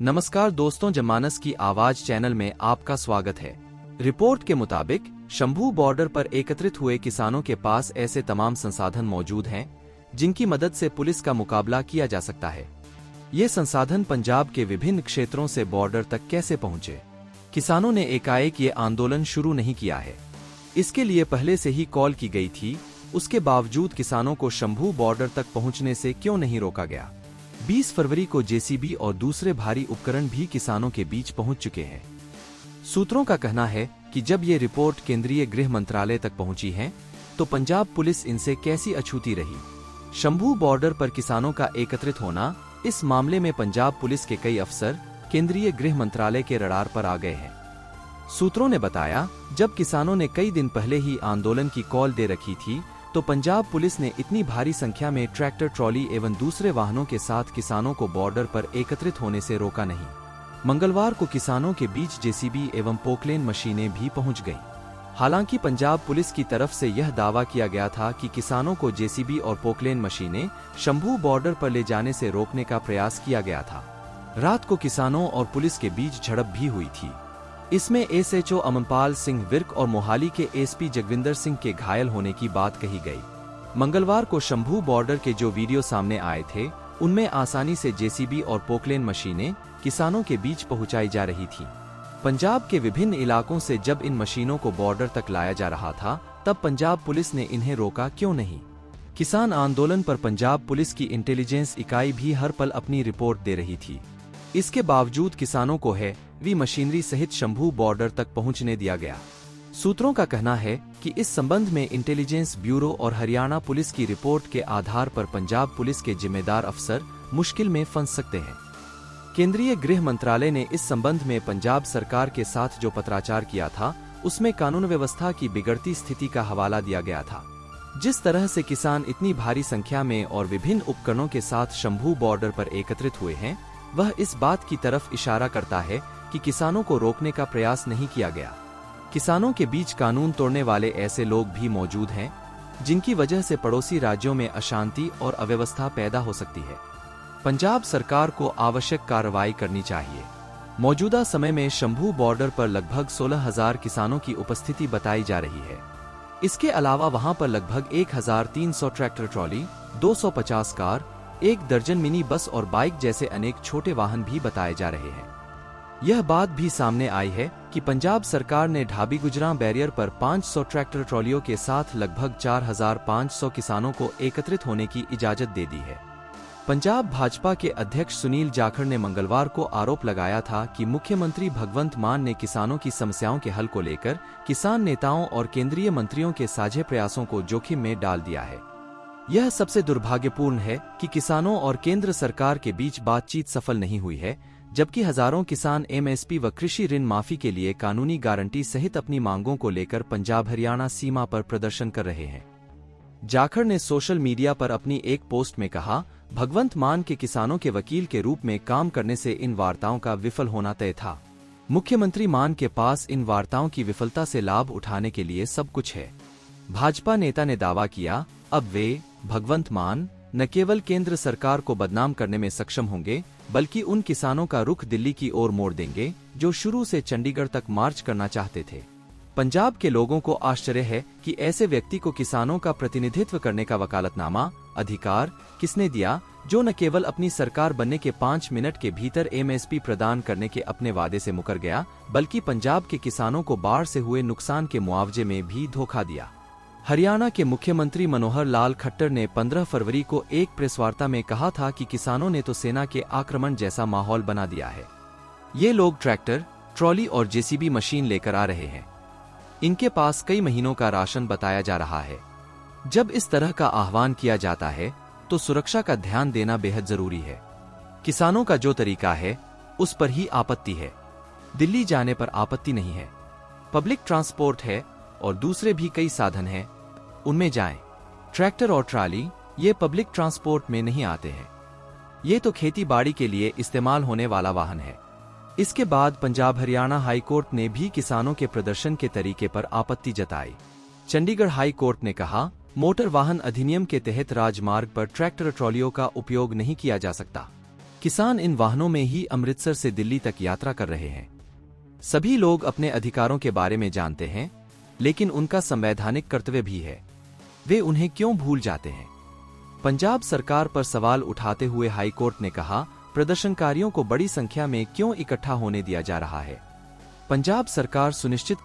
नमस्कार दोस्तों, जनमानस की आवाज चैनल में आपका स्वागत है। रिपोर्ट के मुताबिक शंभू बॉर्डर पर एकत्रित हुए किसानों के पास ऐसे तमाम संसाधन मौजूद हैं जिनकी मदद से पुलिस का मुकाबला किया जा सकता है। ये संसाधन पंजाब के विभिन्न क्षेत्रों से बॉर्डर तक कैसे पहुंचे? किसानों ने एकाएक ये आंदोलन शुरू नहीं किया है। इसके लिए पहले से ही कॉल की गई थी। उसके बावजूद किसानों को शंभू बॉर्डर तक पहुंचने से क्यों नहीं रोका गया? 20 फरवरी को जेसीबी और दूसरे भारी उपकरण भी किसानों के बीच पहुंच चुके हैं। सूत्रों का कहना है कि जब ये रिपोर्ट केंद्रीय गृह मंत्रालय तक पहुंची है तो पंजाब पुलिस इनसे कैसी अछूती रही। शंभू बॉर्डर पर किसानों का एकत्रित होना, इस मामले में पंजाब पुलिस के कई अफसर केंद्रीय गृह मंत्रालय के रडार पर आ गए हैं। सूत्रों ने बताया, जब किसानों ने कई दिन पहले ही आंदोलन की कॉल दे रखी थी तो पंजाब पुलिस ने इतनी भारी संख्या में ट्रैक्टर, ट्रॉली एवं दूसरे वाहनों के साथ किसानों को बॉर्डर पर एकत्रित होने से रोका नहीं। मंगलवार को किसानों के बीच जेसीबी एवं पोकलेन मशीनें भी पहुंच गईं। हालांकि पंजाब पुलिस की तरफ से यह दावा किया गया था कि किसानों को जेसीबी और पोकलेन मशीनें शंभू बॉर्डर पर ले जाने से रोकने का प्रयास किया गया था। रात को किसानों और पुलिस के बीच झड़प भी हुई थी। इसमें एसएचओ अमनपाल सिंह विर्क और मोहाली के एसपी जगविंदर सिंह के घायल होने की बात कही गई। मंगलवार को शंभू बॉर्डर के जो वीडियो सामने आए थे उनमें आसानी से जेसीबी और पोकलेन मशीनें किसानों के बीच पहुंचाई जा रही थी। पंजाब के विभिन्न इलाकों से जब इन मशीनों को बॉर्डर तक लाया जा रहा था तब पंजाब पुलिस ने इन्हें रोका क्यों नहीं? किसान आंदोलन पर पंजाब पुलिस की इंटेलिजेंस इकाई भी हर पल अपनी रिपोर्ट दे रही थी। इसके बावजूद किसानों को हैवी मशीनरी सहित शंभू बॉर्डर तक पहुंचने दिया गया। सूत्रों का कहना है कि इस संबंध में इंटेलिजेंस ब्यूरो और हरियाणा पुलिस की रिपोर्ट के आधार पर पंजाब पुलिस के जिम्मेदार अफसर मुश्किल में फंस सकते हैं। केंद्रीय गृह मंत्रालय ने इस संबंध में पंजाब सरकार के साथ जो पत्राचार किया था उसमें कानून व्यवस्था की बिगड़ती स्थिति का हवाला दिया गया था। जिस तरह से किसान इतनी भारी संख्या में और विभिन्न उपकरणों के साथ शंभू बॉर्डर पर एकत्रित हुए हैं, वह इस बात की तरफ इशारा करता है कि किसानों को रोकने का प्रयास नहीं किया गया। किसानों के बीच कानून तोड़ने वाले ऐसे लोग भी मौजूद हैं जिनकी वजह से पड़ोसी राज्यों में अशांति और अव्यवस्था पैदा हो सकती है। पंजाब सरकार को आवश्यक कार्रवाई करनी चाहिए। मौजूदा समय में शंभू बॉर्डर पर लगभग 16,000 किसानों की उपस्थिति बताई जा रही है। इसके अलावा वहां पर लगभग 1,300 ट्रैक्टर, ट्रॉली, 250 कार, 1 दर्जन मिनी बस और बाइक जैसे अनेक छोटे वाहन भी बताए जा रहे हैं। यह बात भी सामने आई है कि पंजाब सरकार ने ढाबी गुजरां बैरियर पर 500 ट्रैक्टर ट्रॉलियों के साथ लगभग 4,500 किसानों को एकत्रित होने की इजाजत दे दी है। पंजाब भाजपा के अध्यक्ष सुनील जाखड़ ने मंगलवार को आरोप लगाया था कि मुख्यमंत्री भगवंत मान ने किसानों की समस्याओं के हल को लेकर किसान नेताओं और केंद्रीय मंत्रियों के साझे प्रयासों को जोखिम में डाल दिया है। यह सबसे दुर्भाग्यपूर्ण है कि किसानों और केंद्र सरकार के बीच बातचीत सफल नहीं हुई है, जबकि हजारों किसान एमएसपी व कृषि ऋण माफी के लिए कानूनी गारंटी सहित अपनी मांगों को लेकर पंजाब हरियाणा सीमा पर प्रदर्शन कर रहे हैं। जाखड़ ने सोशल मीडिया पर अपनी एक पोस्ट में कहा, भगवंत मान के किसानों के वकील के रूप में काम करने से इन वार्ताओं का विफल होना तय था। मुख्यमंत्री मान के पास इन वार्ताओं की विफलता से लाभ उठाने के लिए सब कुछ है। भाजपा नेता ने दावा किया, अब वे भगवंत मान न केवल केंद्र सरकार को बदनाम करने में सक्षम होंगे बल्कि उन किसानों का रुख दिल्ली की ओर मोड़ देंगे जो शुरू से चंडीगढ़ तक मार्च करना चाहते थे। पंजाब के लोगों को आश्चर्य है कि ऐसे व्यक्ति को किसानों का प्रतिनिधित्व करने का वकालतनामा अधिकार किसने दिया, जो न केवल अपनी सरकार बनने के 5 मिनट के भीतर एमएसपी प्रदान करने के अपने वादे से मुकर गया बल्कि पंजाब के किसानों को बाढ़ से हुए नुकसान के मुआवजे में भी धोखा दिया। हरियाणा के मुख्यमंत्री मनोहर लाल खट्टर ने 15 फरवरी को एक प्रेसवार्ता में कहा था कि किसानों ने तो सेना के आक्रमण जैसा माहौल बना दिया है। ये लोग ट्रैक्टर, ट्रॉली और जेसीबी मशीन लेकर आ रहे हैं। इनके पास कई महीनों का राशन बताया जा रहा है। जब इस तरह का आह्वान किया जाता है तो सुरक्षा का ध्यान देना बेहद जरूरी है। किसानों का जो तरीका है उस पर ही आपत्ति है। दिल्ली जाने पर आपत्ति नहीं है। पब्लिक ट्रांसपोर्ट है और दूसरे भी कई साधन हैं, उनमें जाएं। ट्रैक्टर और ट्राली ये पब्लिक ट्रांसपोर्ट में नहीं आते हैं। ये तो खेती बाड़ी के लिए इस्तेमाल होने वाला वाहन है। इसके बाद पंजाब हरियाणा हाई कोर्ट ने भी किसानों के प्रदर्शन के तरीके पर आपत्ति जताई। चंडीगढ़ हाई कोर्ट ने कहा, मोटर वाहन अधिनियम के तहत राजमार्ग पर ट्रैक्टर ट्रॉलियों का उपयोग नहीं किया जा सकता। किसान इन वाहनों में ही अमृतसर से दिल्ली तक यात्रा कर रहे हैं। सभी लोग अपने अधिकारों के बारे में जानते हैं, लेकिन उनका संवैधानिक कर्तव्य भी है। वे उन्हें क्यों भूल जाते हैं? पंजाब सरकार पर सवाल उठाते हुए हाईकोर्ट ने कहा, प्रदर्शनकारियों को बड़ी संख्या में क्यों इकट्ठा होने दिया जा रहा है? पंजाब सरकार सुनिश्चित